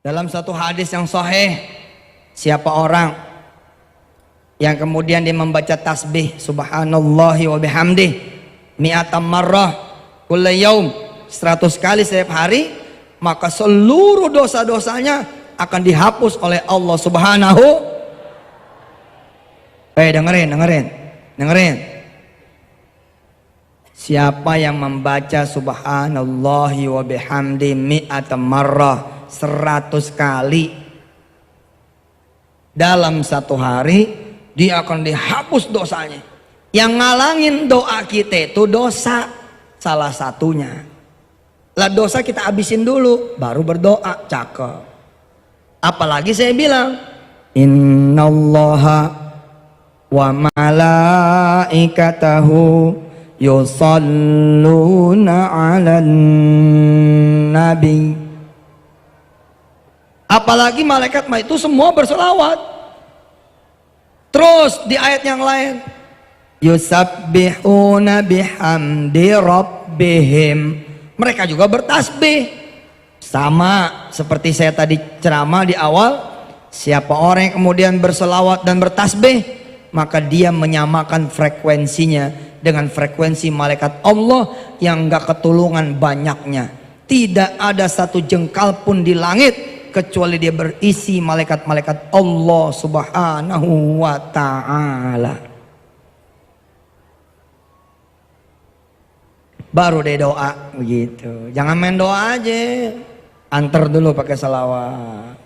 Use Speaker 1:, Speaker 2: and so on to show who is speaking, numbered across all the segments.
Speaker 1: Dalam satu hadis yang sahih, siapa orang yang kemudian dia membaca tasbih subhanallahi wa bihamdih mi'atam marrah kulla yaum 100 kali setiap hari, maka seluruh dosa-dosanya akan dihapus oleh Allah Subhanahu. Dengerin. Siapa yang membaca subhanallahi wa bihamdi mi'atam marrah 100 kali dalam satu hari, dia akan dihapus dosanya. Yang ngalangin doa kita itu dosa, salah satunya. Lah dosa kita habisin dulu, baru berdoa, cakep. Apalagi saya bilang, innallaha wa malaikatahu yusalluna 'alan nabi. Apalagi malaikat itu semua berselawat. Terus di ayat yang lain, yusabbihuna bihamdi rabbihim, mereka juga bertasbih. Sama seperti saya tadi ceramah di awal, siapa orang yang kemudian berselawat dan bertasbih, maka dia menyamakan frekuensinya dengan frekuensi malaikat Allah yang gak ketulungan banyaknya. Tidak ada satu jengkal pun di langit kecuali dia berisi malaikat-malaikat Allah Subhanahu wa ta'ala. Baru deh doa begitu. Jangan main doa aja, antar dulu pakai salawat.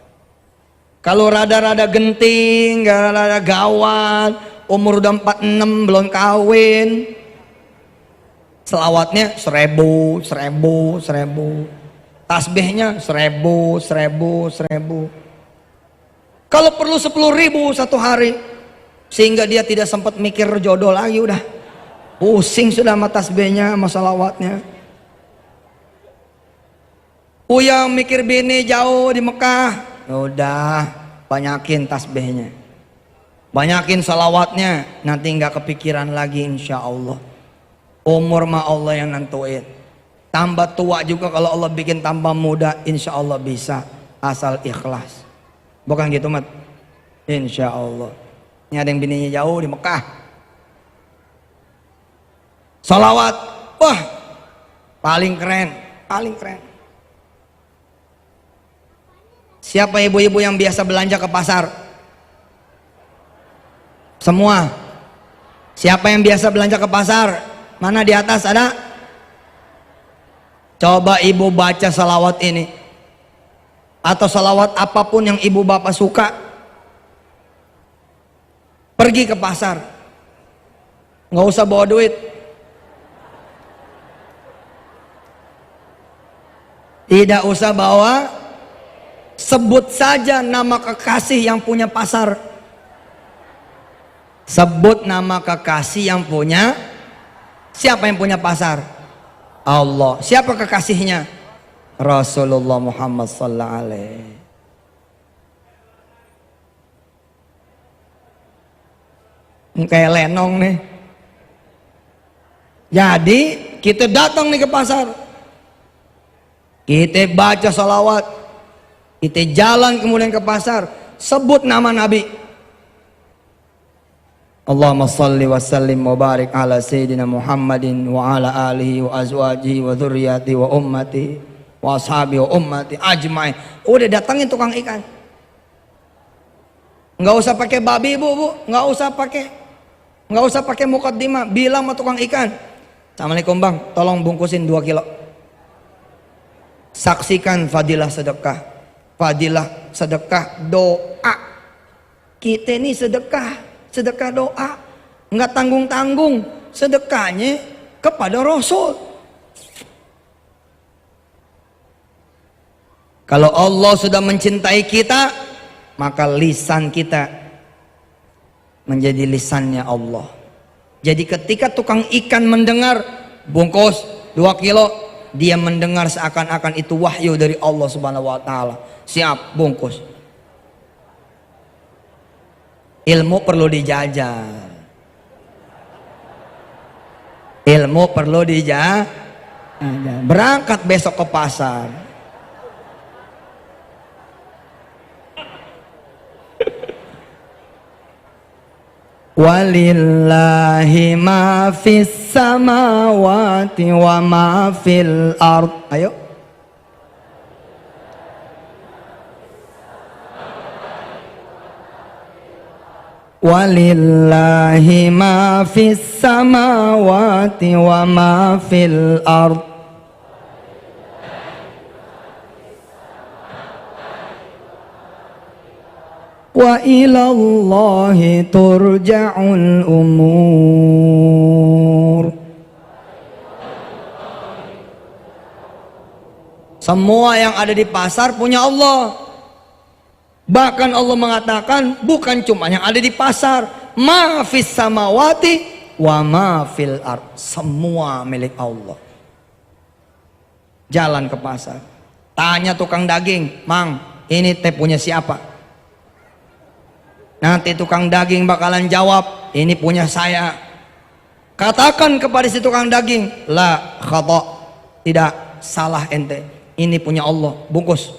Speaker 1: Kalau rada-rada genting, rada-rada gawat, umur udah 46 belum kawin, selawatnya 1000. Tasbihnya 1000. Kalau perlu 10.000 satu hari, sehingga dia tidak sempat mikir jodoh lagi, udah pusing sudah sama tasbihnya, sama salawatnya. Yang mikir bini jauh di Mekah, udah banyakin tasbihnya, banyakin salawatnya, nanti nggak kepikiran lagi insya Allah. Umur mah Allah yang nentuin. Tambah tua juga kalau Allah bikin tambah muda, insya Allah bisa, asal ikhlas. Bukan gitu mat? Insya Allah. Ini ada yang bininya jauh di Mekah, salawat, wah paling keren. Siapa ibu-ibu yang biasa belanja ke pasar? Semua. Siapa yang biasa belanja ke pasar? Mana di atas ada? Coba ibu baca salawat ini, atau salawat apapun yang ibu bapak suka. Pergi ke pasar, nggak usah bawa duit, tidak usah bawa, sebut saja nama kekasih yang punya pasar. Sebut nama kekasih yang punya. Siapa yang punya pasar? Allah. Siapa kekasihnya? Rasulullah Muhammad sallallahu alaihi. Kayak lenong nih. Jadi kita datang nih ke pasar, kita baca salawat, kita jalan kemudian ke pasar, sebut nama Nabi. Allahumma salli wa sallim wa barik ala sayyidina Muhammadin wa ala alihi wa azwajihi wa dzurriyyati wa ummati wa ashabi wa ummati ajmain. Udah datangin tukang ikan. Nggak usah pakai babi bu, nggak usah pakai mukaddimah, bilang sama tukang ikan, assalamualaikum bang, tolong bungkusin 2 kilo. Saksikan fadilah sedekah doa. Kita ini sedekah doa, nggak tanggung-tanggung, sedekahnya kepada Rasul. Kalau Allah sudah mencintai kita, maka lisan kita menjadi lisannya Allah. Jadi ketika tukang ikan mendengar bungkus 2 kilo, dia mendengar seakan-akan itu wahyu dari Allah Subhanahu wa ta'ala. Siap, bungkus. Ilmu perlu dijajal. Berangkat besok ke pasar. Walillahi ma fis samawati wa ma fil ard. Ayo. Walillahi ma fis samawati wa ma fil ard. Wa ilallahi turja'ul umur. Semua yang ada di pasar punya Allah. Bahkan Allah mengatakan bukan cuma yang ada di pasar, ma fis samawati wa ma fil ard, semua milik Allah. Jalan ke pasar, tanya tukang daging, "Mang, ini teh punya siapa?" Nanti tukang daging bakalan jawab, "Ini punya saya." Katakan kepada si tukang daging, "La khata," tidak salah ente, ini punya Allah, bungkus.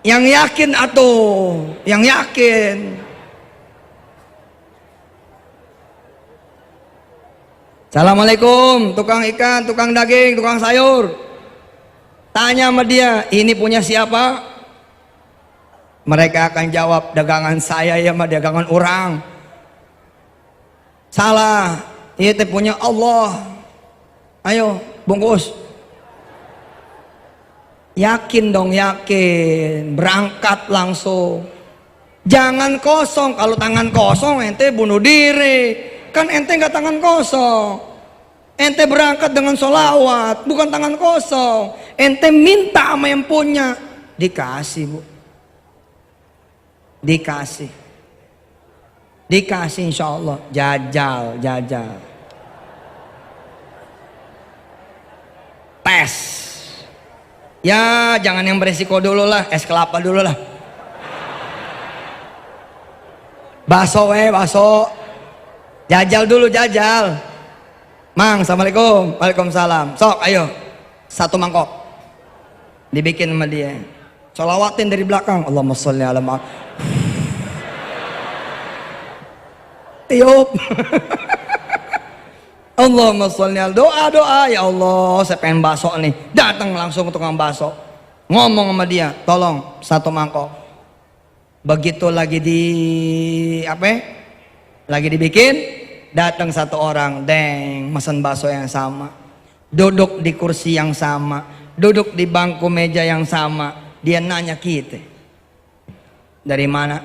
Speaker 1: Yang yakin atuh, yang yakin. Assalamualaikum, tukang ikan, tukang daging, tukang sayur. Tanya sama dia, ini punya siapa? Mereka akan jawab, dagangan saya ya mah, dagangan orang. Salah, itu punya Allah. Ayo, bungkus. Yakin dong, yakin, berangkat langsung. Jangan kosong. Kalau tangan kosong ente bunuh diri. Kan ente nggak tangan kosong, ente berangkat dengan sholawat, bukan tangan kosong. Ente minta sama yang punya, dikasih bu, dikasih, dikasih insya Allah. Jajal, jajal, tes. Ya jangan yang beresiko dulu lah, es kelapa dulu lah. Baso baso. Jajal dulu, jajal. Mang, assalamualaikum. Waalaikumsalam. Sok ayo, satu mangkok dibikin sama dia. Sholawatin dari belakang, Allahumma sholli ala Muhammad. Tiup. Allahumma sholli ala, doa, ya Allah saya pengen bakso nih. Datang langsung ke tukang bakso, ngomong sama dia, tolong satu mangkok. Begitu lagi di apa ya? Lagi dibikin, datang satu orang, deng, mesen bakso yang sama, duduk di kursi yang sama, duduk di bangku meja yang sama. Dia nanya kita, dari mana?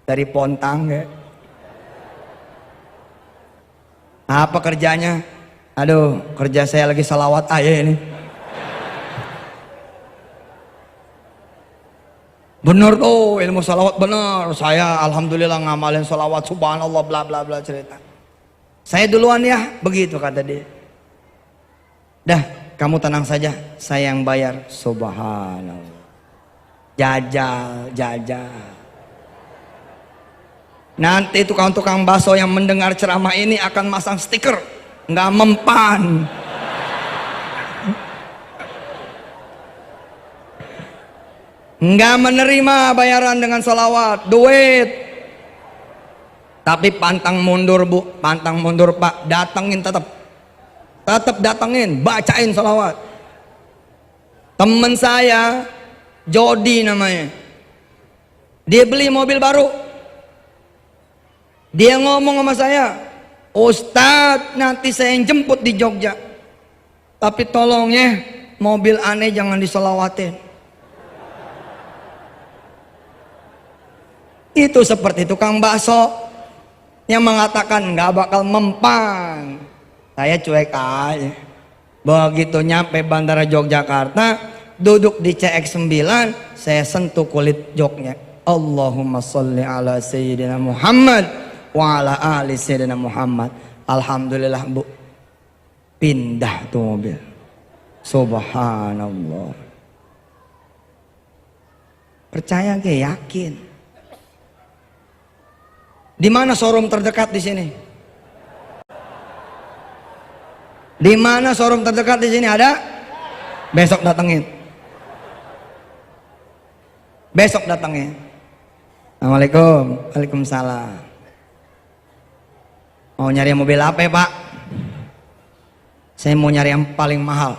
Speaker 1: Dari Pontang ya. Apa kerjanya? Aduh, kerja saya lagi salawat aja ini. Bener tuh, ilmu salawat bener. Saya alhamdulillah ngamalin salawat, subhanallah, bla bla bla cerita. Saya duluan ya, begitu kata dia. Dah, kamu tenang saja, saya yang bayar. Subhanallah. Jajal, jajal. Nanti tukang-tukang bakso yang mendengar ceramah ini akan masang stiker, nggak mempan. Nggak menerima bayaran dengan sholawat, duit. Tapi pantang mundur bu, pantang mundur pak, datengin tetap datengin, bacain sholawat. Temen saya, Jody namanya, dia beli mobil baru. Dia ngomong sama saya, Ustadz nanti saya yang jemput di Jogja, tapi tolong ya mobil aneh jangan disolawatin. Itu seperti tukang bakso yang mengatakan nggak bakal mempan. Saya cuek aja. Begitu nyampe bandara Yogyakarta, duduk di CX-9, saya sentuh kulit joknya. Allahumma sholli ala Sayyidina Muhammad wa ala ali Sayyidina Muhammad. Alhamdulillah bu, pindah tuh mobil. Subhanallah. Percaya ke, yakin. Di mana showroom terdekat di sini? Di mana showroom terdekat di sini ada? Besok datengin. Besok datangnya. Assalamualaikum. Waalaikumsalam. Mau nyari mobil apa ya, Pak? Saya mau nyari yang paling mahal.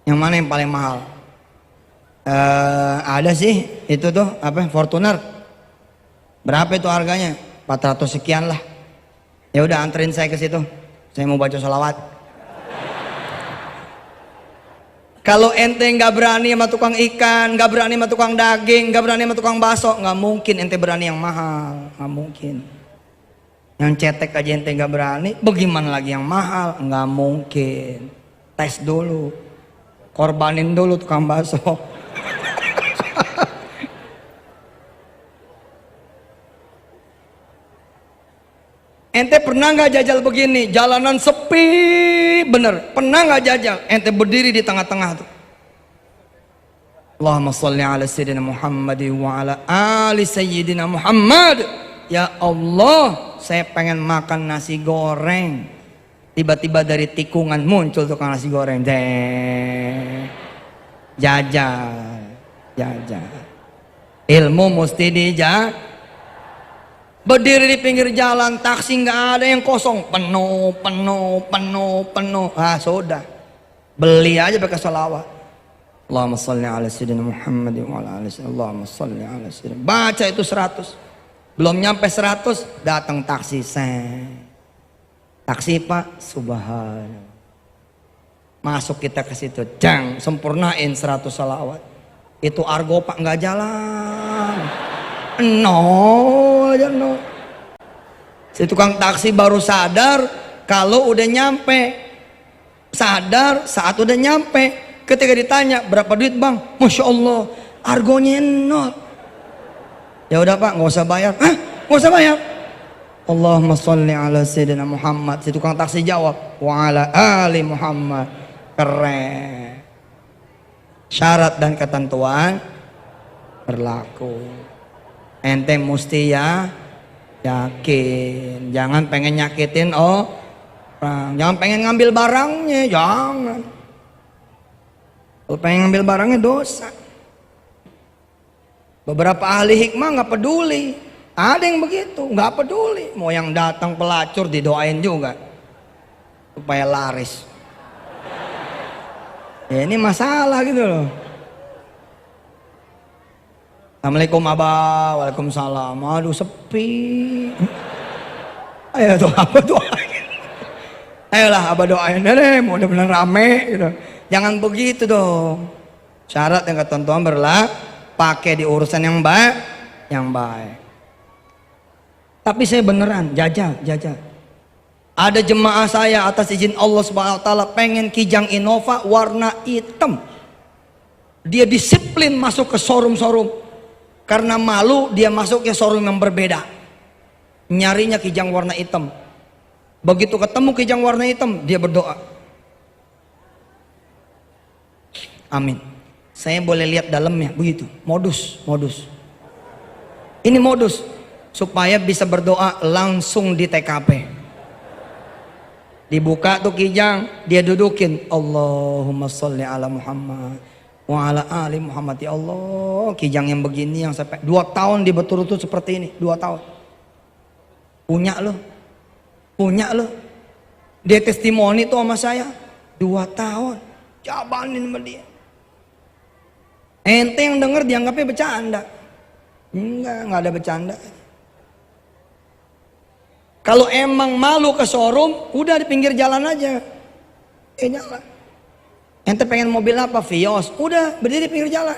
Speaker 1: Yang mana yang paling mahal? Ada sih itu tuh apa? Fortuner. Berapa itu harganya? 400 sekian lah. Ya udah anterin saya ke situ. Saya mau baca sholawat. Kalau ente nggak berani sama tukang ikan, nggak berani sama tukang daging, nggak berani sama tukang bakso, nggak mungkin ente berani yang mahal, nggak mungkin. Yang cetek aja ente nggak berani, bagaimana lagi yang mahal? Nggak mungkin. Tes dulu, korbanin dulu tukang bakso. Ente pernah nggak jajal begini, jalanan sepi bener, pernah nggak jajal? Ente berdiri di tengah-tengah tuh. Allahumma sholli ala sayyidina Muhammad wa ala ali sayyidina Muhammad. Ya Allah, saya pengen makan nasi goreng. Tiba-tiba dari tikungan muncul tukang nasi goreng. Jajal, jajal. Ilmu mesti dijajal. Berdiri di pinggir jalan, taksi nggak ada yang kosong, penuh. Ah sudah, beli aja pakai sholawat. Allahumma sholli ala sayyidina Muhammad wa ala ali sayyidina. Allahumma sholli ala sayyidina. Baca itu 100. Belum nyampe 100, datang taksi. Taksi Pak, subhanallah. Masuk kita ke situ, jang, sempurnain 100 sholawat. Itu argo Pak nggak jalan. Nol aja nol. Si tukang taksi baru sadar kalau udah nyampe. Sadar saat udah nyampe. Ketika ditanya berapa duit bang, masya Allah argonya nol. Ya udah Pak nggak usah bayar. Hah? Nggak usah bayar. Allahumma sholli ala sayyidina Muhammad. Si tukang taksi jawab wa ala ali Muhammad. Keren. Syarat dan ketentuan berlaku. Ente mesti ya yakin, jangan pengen nyakitin orang, jangan pengen ngambil barangnya, jangan. Kalau pengen ngambil barangnya dosa. Beberapa ahli hikmah nggak peduli, ada yang begitu, nggak peduli. Mau yang datang pelacur didoain juga supaya laris. Ya ini masalah gitu loh. Assalamualaikum Abah, waalaikumsalam. Aduh sepi. Ayo tuh Abah doain. Ayolah Abah doain deh, mudah-mudahan rame gitu. Jangan begitu dong. Syarat yang ketentuan berlaku, pakai di urusan yang baik. Tapi saya beneran jajal. Ada jemaah saya atas izin Allah Subhanahu wa taala pengen Kijang Innova warna hitam. Dia disiplin masuk ke showroom. Karena malu dia masuk ke showroom yang berbeda. Nyarinya Kijang warna hitam. Begitu ketemu Kijang warna hitam, dia berdoa. Amin. Saya boleh lihat dalamnya begitu. Modus. Ini modus supaya bisa berdoa langsung di TKP. Dibuka tuh Kijang, dia dudukin Allahumma sholli ala Muhammad wa ala ali Muhammad. Ya Allah, Kijang yang begini yang sampai 2 tahun dia berturut-turut seperti ini, 2 tahun. Punya lo. Dia testimoni tuh sama saya 2 tahun. Jabanin sama dia. Ente yang denger dianggapnya bercanda. Enggak ada bercanda. Kalau emang malu ke showroom, udah di pinggir jalan aja. Jalan. Ente pengen mobil apa? Vios. Udah berdiri pinggir jalan.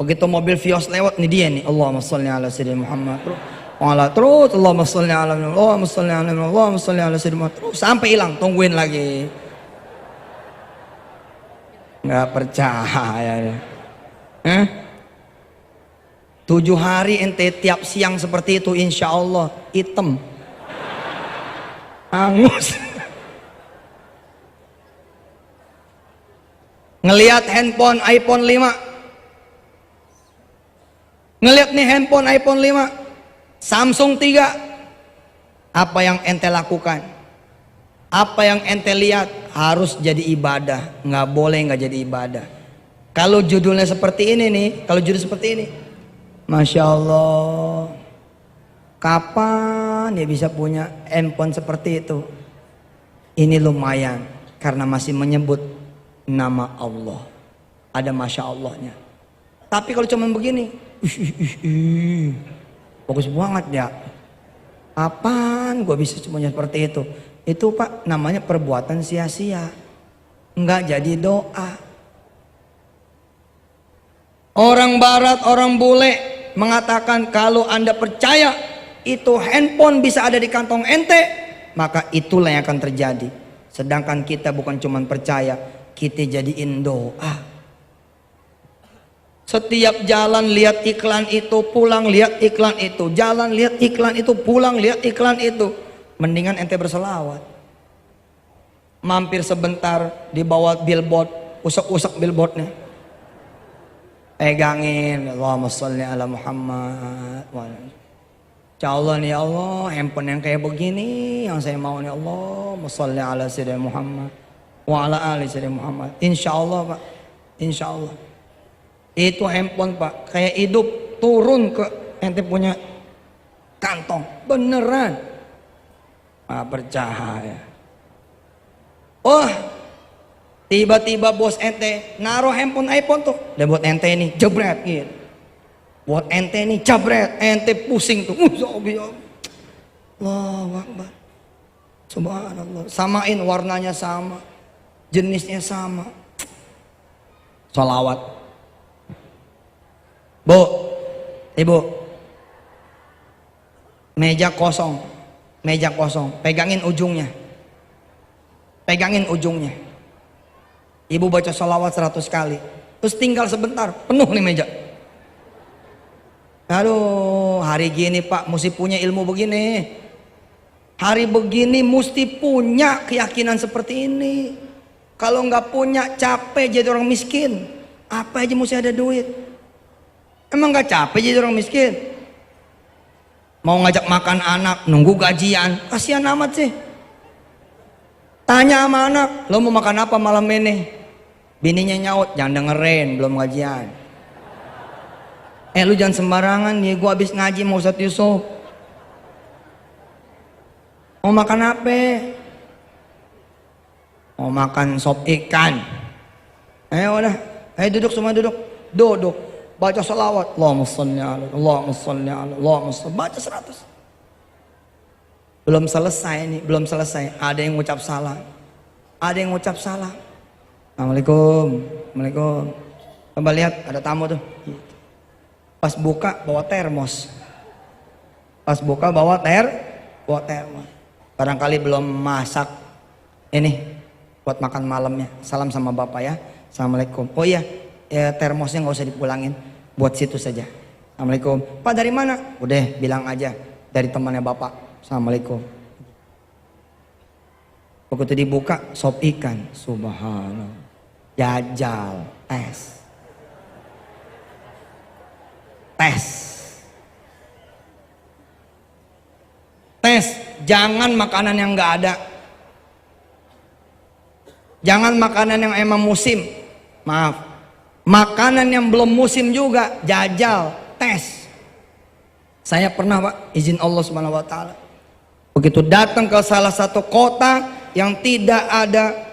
Speaker 1: Begitu mobil Vios lewat, nih dia nih. Allahumma sholli ala sayyidina Muhammad. Terus Allahumma sholli ala sayyidina Muhammad. Terus sampai hilang, tungguin lagi. Nggak percaya. 7 hari ente tiap siang seperti itu, insya Allah hitam. Angus. Ngelihat handphone iPhone 5. Ngelihat nih handphone iPhone 5. Samsung 3. Apa yang ente lakukan? Apa yang ente lihat harus jadi ibadah, nggak boleh nggak jadi ibadah. Kalau judulnya seperti ini nih, kalau judul seperti ini, Masya Allah, kapan dia bisa punya handphone seperti itu? Ini lumayan, karena masih menyebut nama Allah, ada Masya Allahnya. Tapi kalau cuma begini, bagus banget ya. Apaan gue bisa cuma seperti itu? Itu Pak namanya perbuatan sia-sia, nggak jadi doa. Orang barat, orang bule mengatakan kalau Anda percaya itu handphone bisa ada di kantong ente, maka itulah yang akan terjadi. Sedangkan kita bukan cuma percaya, kita jadiin doa. Setiap jalan lihat iklan itu, pulang lihat iklan itu, jalan lihat iklan itu, pulang lihat iklan itu. Mendingan ente berselawat. Mampir sebentar di bawah billboard, usap-usap billboardnya. Pegangin, Allahumma sholli ala Muhammad. Ya Allah nih ya Allah, handphone yang kayak begini yang saya mau nih Allah. Sholli ala sayyidina Muhammad wa ala ali sayyidina Muhammad. Insya Allah Pak, insya Allah. Itu handphone Pak, kayak hidup turun ke ente punya kantong, beneran. Ah, percaya. Oh, tiba-tiba bos ente naruh handphone iPhone tuh, udah buat ente nih jebret gitu. Buat ente nih jebret, ente pusing tuh. Allahu Akbar. Subhanallah. Samain warnanya sama, jenisnya sama. Sholawat. Bu, ibu, meja kosong, pegangin ujungnya, ibu baca sholawat 100 kali, terus tinggal sebentar, penuh nih meja. Aduh, hari gini Pak, mesti punya ilmu begini, hari begini mesti punya keyakinan seperti ini. Kalau nggak punya, capek jadi orang miskin, apa aja mesti ada duit. Emang gak capek jadi orang miskin? Mau ngajak makan anak, nunggu gajian, kasihan amat sih. Tanya sama anak, lo mau makan apa malam ini? Bininya nyaut, jangan dengerin, belum gajian. Lu jangan sembarangan nih, gua habis ngaji mau Ustadz Yusuf. Mau makan apa? Mau makan sop ikan. Udah, duduk semua duduk. Baca salawat, Allahumma sholli ala, Allahumma sholli ala, Allahumma sholli, baca 100. Belum selesai, ada yang ngucap salah. Assalamualaikum. Coba lihat, ada tamu tuh. Pas buka bawa termos. Barangkali belum masak ini buat makan malamnya. Salam sama bapak ya. Assalamualaikum. Oh iya, termosnya nggak usah dipulangin, buat situ saja. Assalamualaikum. Pak dari mana? Udah bilang aja dari temannya bapak. Assalamualaikum. Begitu dibuka sop ikan, subhanallah, jajal, tes, jangan makanan yang nggak ada, jangan makanan yang emang musim, maaf. Makanan yang belum musim juga, jajal, tes. Saya pernah Pak, izin Allah Subhanahu wa taala. Begitu datang ke salah satu kota yang tidak ada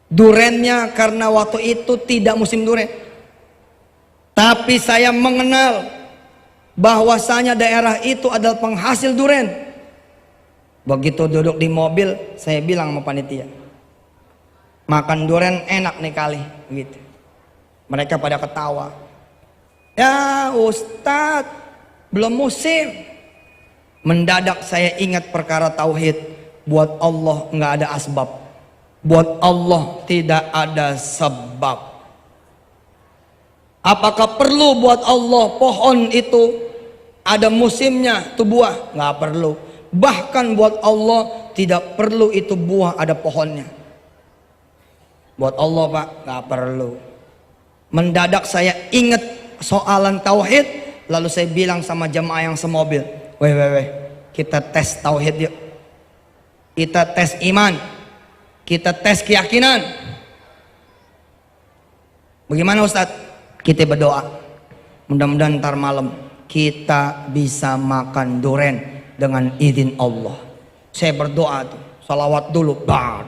Speaker 1: durennya karena waktu itu tidak musim duren. Tapi saya mengenal bahwasanya daerah itu adalah penghasil duren. Begitu duduk di mobil, saya bilang sama panitia, makan durian enak nih kali, gitu. Mereka pada ketawa. Ya Ustadz, belum musim. Mendadak saya ingat perkara tauhid. Buat Allah nggak ada asbab, buat Allah tidak ada sebab. Apakah perlu buat Allah pohon itu ada musimnya tuh buah? Nggak perlu. Bahkan buat Allah tidak perlu itu buah ada pohonnya. Buat Allah Pak nggak perlu. Mendadak saya ingat soalan tauhid, lalu saya bilang sama jemaah yang semobil, Weh, kita tes tauhid yuk. Kita tes iman. Kita tes keyakinan. Bagaimana Ustadz? Kita berdoa. Mudah-mudahan ntar malam kita bisa makan duren dengan izin Allah. Saya berdoa tuh, salawat dulu, bat.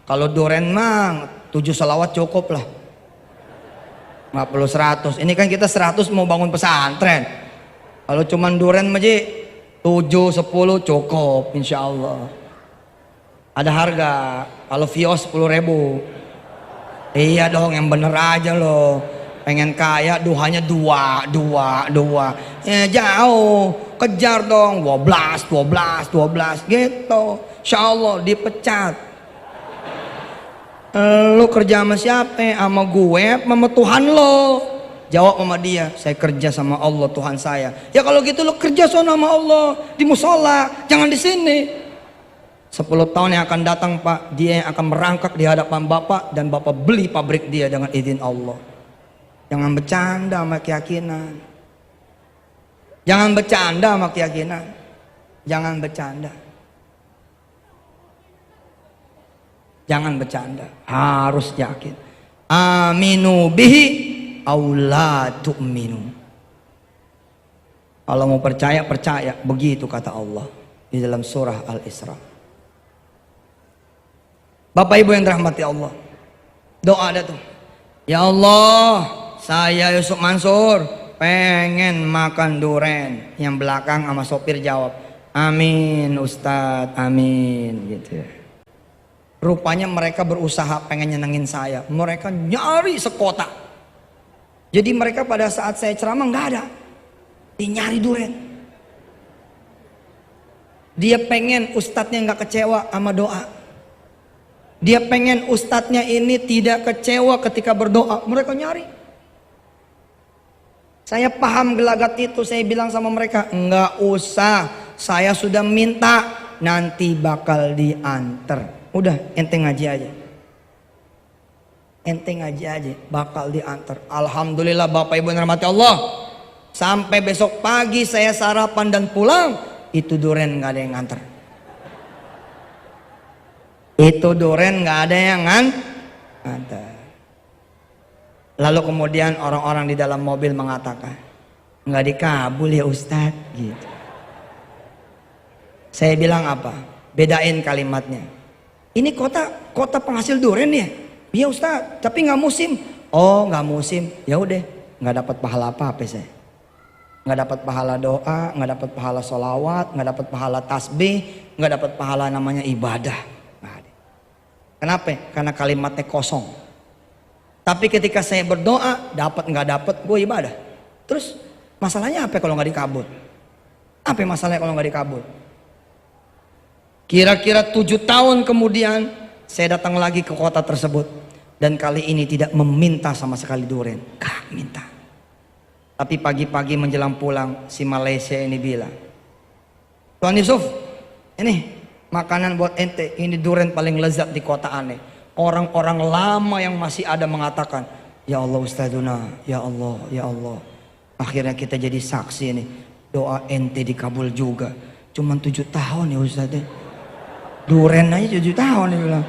Speaker 1: Kalau duren mah 7 salawat cukup lah. Nggak perlu 100. Ini kan kita 100 mau bangun pesantren. Kalau cuman duren maji 7, 10 cukup insya Allah. Ada harga. Kalau Vios 10.000. Iya dong, yang bener aja loh. Pengen kaya duhanya 2. Ya jauh, kejar dong 12 gitu. Insya Allah dipecat. Lu kerja sama siapa? Sama gue, sama Tuhan lo. Jawab sama dia, saya kerja sama Allah Tuhan saya. Ya kalau gitu lo kerja sama Allah di musola, jangan di sini. 10 tahun yang akan datang Pak, dia yang akan merangkak di hadapan Bapak dan Bapak beli pabrik dia dengan izin Allah. Jangan bercanda sama keyakinan. Jangan bercanda sama keyakinan. Jangan bercanda. Jangan bercanda. Harus yakin. Aminu bihi aula tu'minu. Kalau mau percaya, percaya. Begitu kata Allah di dalam surah Al-Isra. Bapak Ibu yang dirahmati Allah, doa ada tuh. Ya Allah, saya Yusuf Mansur pengen makan duren. Yang belakang sama sopir jawab, amin Ustadz, amin gitu. Rupanya mereka berusaha pengen nyenengin saya. Mereka nyari sekota. Jadi mereka pada saat saya ceramah nggak ada. Dia nyari duren. Dia pengen ustadznya nggak kecewa sama doa. Dia pengen ustadznya ini tidak kecewa ketika berdoa. Mereka nyari. Saya paham gelagat itu. Saya bilang sama mereka, enggak usah, saya sudah minta, nanti bakal diantar. Udah, ente ngaji aja. Ente ngaji aja, bakal diantar. Alhamdulillah Bapak Ibu yang dirahmati Allah. Sampai besok pagi saya sarapan dan pulang, itu duren nggak ada yang nganter. Itu duren nggak ada yang nganter. Lalu kemudian orang-orang di dalam mobil mengatakan, nggak dikabul ya Ustadz gitu. Saya bilang apa? Bedain kalimatnya. Ini kota penghasil duren ya? Iya Ustadz, tapi nggak musim. Oh nggak musim, ya udah nggak dapat pahala apa saya. Nggak dapat pahala doa, nggak dapat pahala sholawat, nggak dapat pahala tasbih, nggak dapat pahala namanya ibadah. Kenapa? Karena kalimatnya kosong. Tapi ketika saya berdoa, dapat nggak dapat, gue ibadah. Terus masalahnya apa kalau nggak dikabul? Apa masalahnya kalau nggak dikabul? Kira-kira 7 tahun kemudian, saya datang lagi ke kota tersebut. Dan kali ini tidak meminta sama sekali duren. Gak minta. Tapi pagi-pagi menjelang pulang, si Malaysia ini bilang, Tuan Yusuf, ini makanan buat ente, ini duren paling lezat di kota aneh. Orang-orang lama yang masih ada mengatakan, ya Allah Ustadzuna, ya Allah, ya Allah. Akhirnya kita jadi saksi ini. Doa ente dikabul juga. Cuman 7 tahun ya Ustadz. Duren aja 7 tahun dia bilang.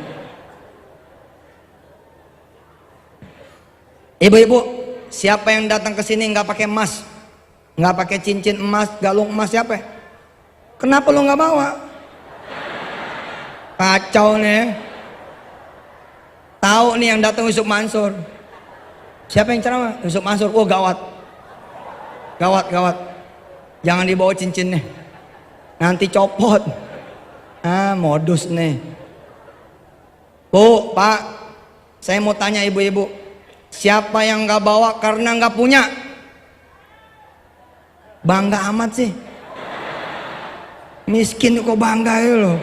Speaker 1: Ibu-ibu, siapa yang datang ke sini nggak pakai emas, nggak pakai cincin emas, galung emas, siapa? Kenapa lu nggak bawa? Kacau nih. Tahu nih yang datang Yusuf Mansur. Siapa yang ceramah? Yusuf Mansur. Oh gawat. Gawat. Jangan dibawa cincinnya. Nanti copot. Modus nih. Bu, Pak, saya mau tanya ibu-ibu. Siapa yang nggak bawa karena nggak punya? Bangga amat sih. Miskin kok bangga ya loh.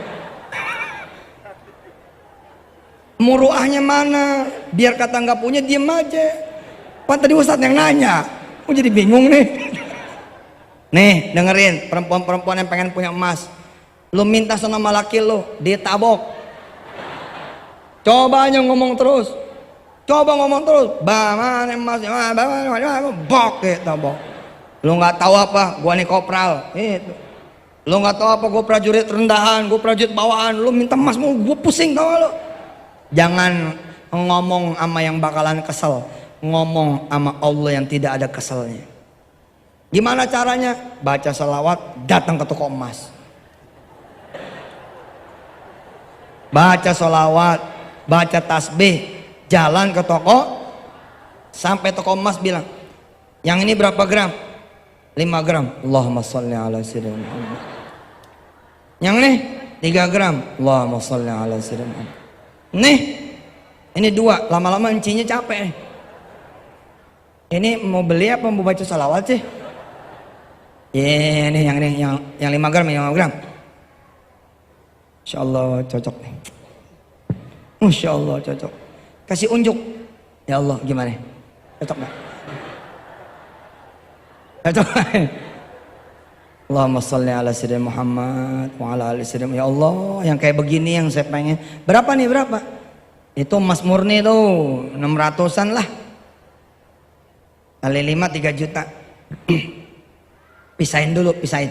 Speaker 1: Muruahnya mana? Biar kata nggak punya diem aja. Pan tadi Ustadz yang nanya, aku jadi bingung nih. Nih dengerin, perempuan-perempuan yang pengen punya emas, lu minta sama laki lu, ditabok. Coba aja ngomong terus, mana emasnya, bok ya tabok. Lu nggak tahu apa, gua nih kopral. Itu. Lu nggak tahu apa, gua prajurit rendahan, gua prajurit bawahan. Lu minta emas mau gua pusing tau gak lu? Jangan ngomong sama yang bakalan kesel, ngomong sama Allah yang tidak ada keselnya. Gimana caranya? Baca salawat, datang ke toko emas. Baca salawat, baca tasbih, jalan ke toko, sampai toko emas bilang, yang ini berapa gram? 5 gram. Allahumma sholli ala sayyidina Muhammad. Yang ini 3 gram. Allahumma sholli ala sayyidina Muhammad. Nih, ini 2. Lama-lama encinya capek nih. Ini mau beli apa mau baca salawat sih? Ini yang 5 gram, yang 5 gram. Insya Allah cocok nih. Masya Allah cocok. Kasih unjuk. Ya Allah gimana? Cocok gak? Cocok. Allahumma sholli ala sayyidina Muhammad wa ala ali sayyidina. Ya Allah, yang kayak begini yang saya pengen. Berapa nih, berapa? Itu emas murni tuh 600-an lah. Kali 5 3 juta. Pisahin dulu, pisahin.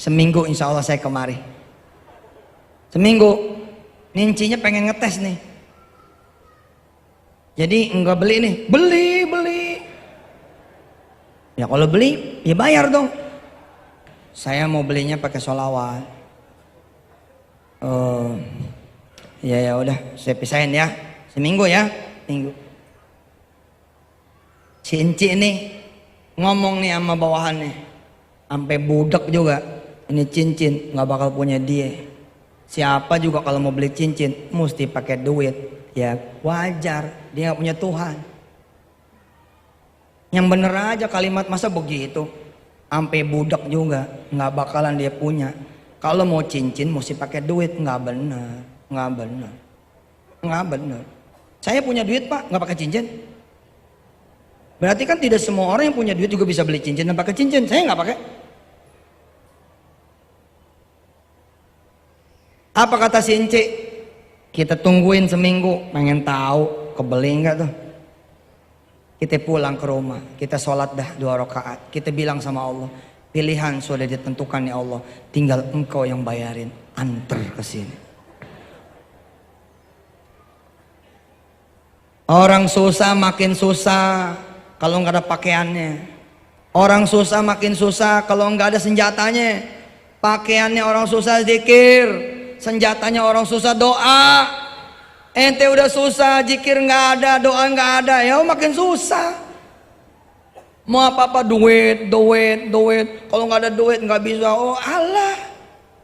Speaker 1: Seminggu insya Allah saya kemari. Seminggu. Nincinya pengen ngetes nih. Jadi enggak beli nih. Beli. Ya kalau beli, ya bayar dong. Saya mau belinya pakai sholawat. Ya udah, saya pisahin ya. Seminggu ya, minggu. Si Enci ini ngomong nih sama bawahannya, sampai budak juga. Ini cincin nggak bakal punya dia. Siapa juga kalau mau beli cincin mesti pakai duit. Ya wajar, dia nggak punya Tuhan. Yang bener aja kalimat, masa begitu? Sampai budak juga nggak bakalan dia punya. Kalau mau cincin mesti pakai duit, nggak bener. Saya punya duit Pak, nggak pakai cincin. Berarti kan tidak semua orang yang punya duit juga bisa beli cincin dan pakai cincin. Saya nggak pakai. Apa kata si Inci? Kita tungguin seminggu, pengen tahu kebeli nggak tuh? Kita pulang ke rumah, kita sholat dah 2 rakaat. Kita bilang sama Allah, pilihan sudah ditentukan ya Allah, tinggal engkau yang bayarin, antar ke sini. Orang susah makin susah kalau nggak ada pakaiannya. Orang susah makin susah kalau nggak ada senjatanya. Pakaiannya orang susah zikir, senjatanya orang susah doa. Ente udah susah, zikir nggak ada, doa nggak ada, ya makin susah. Mau apa-apa duit. Kalau nggak ada duit nggak bisa. Oh Allah,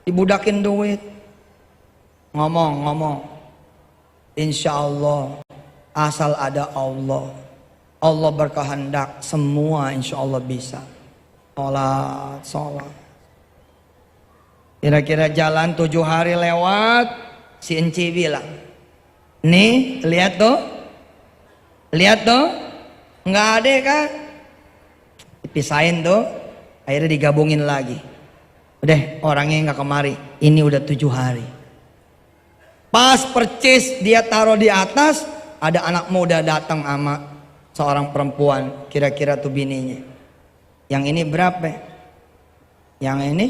Speaker 1: dibudakin duit. Ngomong. Insya Allah, asal ada Allah, Allah berkehendak, semua insya Allah bisa. Sholat. Kira-kira jalan 7 hari lewat, si Enci bilang, nih lihat tuh, nggak ada kan? Dipisahin tuh, akhirnya digabungin lagi. Udah orangnya nggak kemari, ini udah 7 hari. Pas percis dia taruh di atas, ada anak muda datang sama seorang perempuan, kira-kira tuh bininya. Yang ini berapa? Yang ini,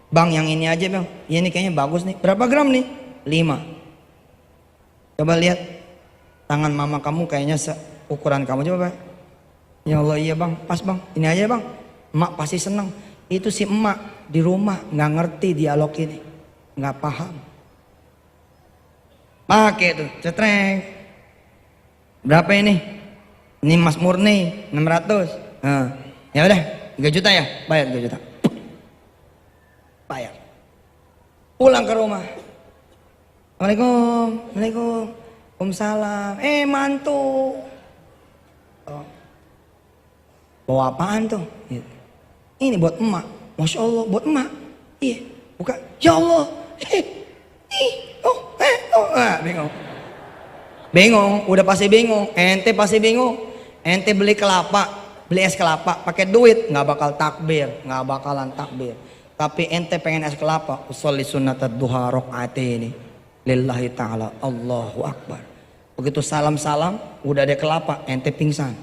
Speaker 1: bang yang ini aja bang, ini kayaknya bagus nih. Berapa gram nih? 5. Coba lihat tangan mama kamu, kayaknya ukuran kamu, coba bang. Ya Allah iya bang, pas bang, ini aja bang. Emak pasti seneng. Itu si emak di rumah nggak ngerti dialog ini, nggak paham. Pakai tuh, cetrek. Berapa ini? Ini emas murni 600. Ya udah, 3 juta ya, bayar 3 juta. Bayar. Pulang ke rumah. Assalamualaikum, Waalaikumsalam. Mantu. Oh. Bawa apaan tuh? Ini buat emak. Masya Allah, buat emak. Iya, buka. Ya Allah. Bingung, udah pasti bingung. Ente pasti bingung. Ente beli es kelapa, pakai duit, nggak bakal takbir, nggak bakalan takbir. Tapi ente pengen es kelapa, usolli sunnatad duha rakaat ini lillahi ta'ala, Allahu Akbar. Begitu salam-salam, udah ada kelapa, ente pingsan.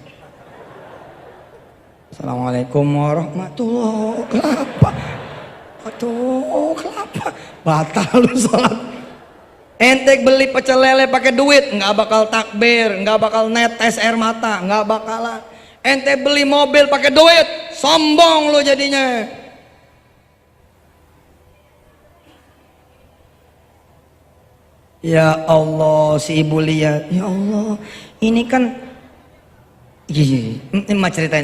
Speaker 1: Assalamualaikum warahmatullahi wabarakatuh. Aduh, kelapa. Batal lu sholat. Ente beli pecel lele pakai duit, nggak bakal takbir, nggak bakal netes air mata, nggak bakalan. Ente beli mobil pakai duit, sombong lu jadinya. Ya Allah, si ibu lihat, ya Allah, ini kan, ini mah ceritain,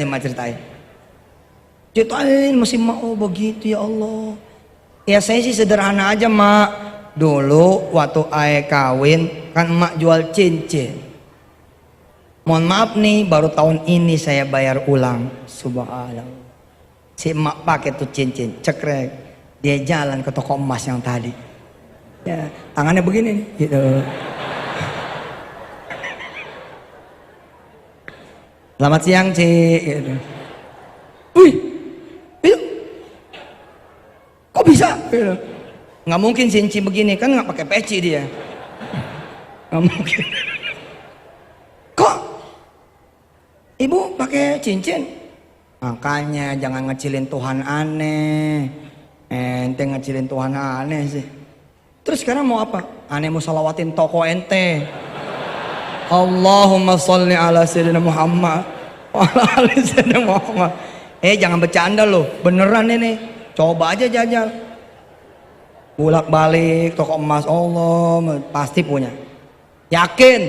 Speaker 1: ceritain masih mau begitu ya Allah. Ya saya sih sederhana aja mak. Dulu waktu ayah kawin kan emak jual cincin. Mohon maaf nih, baru tahun ini saya bayar ulang. Subhanallah. Si emak pakai tuh cincin, cekrek. Dia jalan ke toko emas yang tadi. Ya, tangannya begini nih, gitu. Selamat siang, Cik. Gitu. Wih, itu kok bisa? Gitu. Nggak mungkin cincin begini, kan nggak pakai peci dia. Nggak mungkin. Kok ibu pakai cincin? Makanya jangan ngecilin Tuhan aneh. Ente ngecilin Tuhan aneh sih. Terus sekarang mau apa? Aneh mau salawatin toko ente. Allahumma sholli ala sayyidina Muhammad wa ala ali sayyidina Muhammad. Jangan bercanda loh, beneran ini. Coba aja jajal. Bolak balik toko emas, Allah pasti punya. Yakin?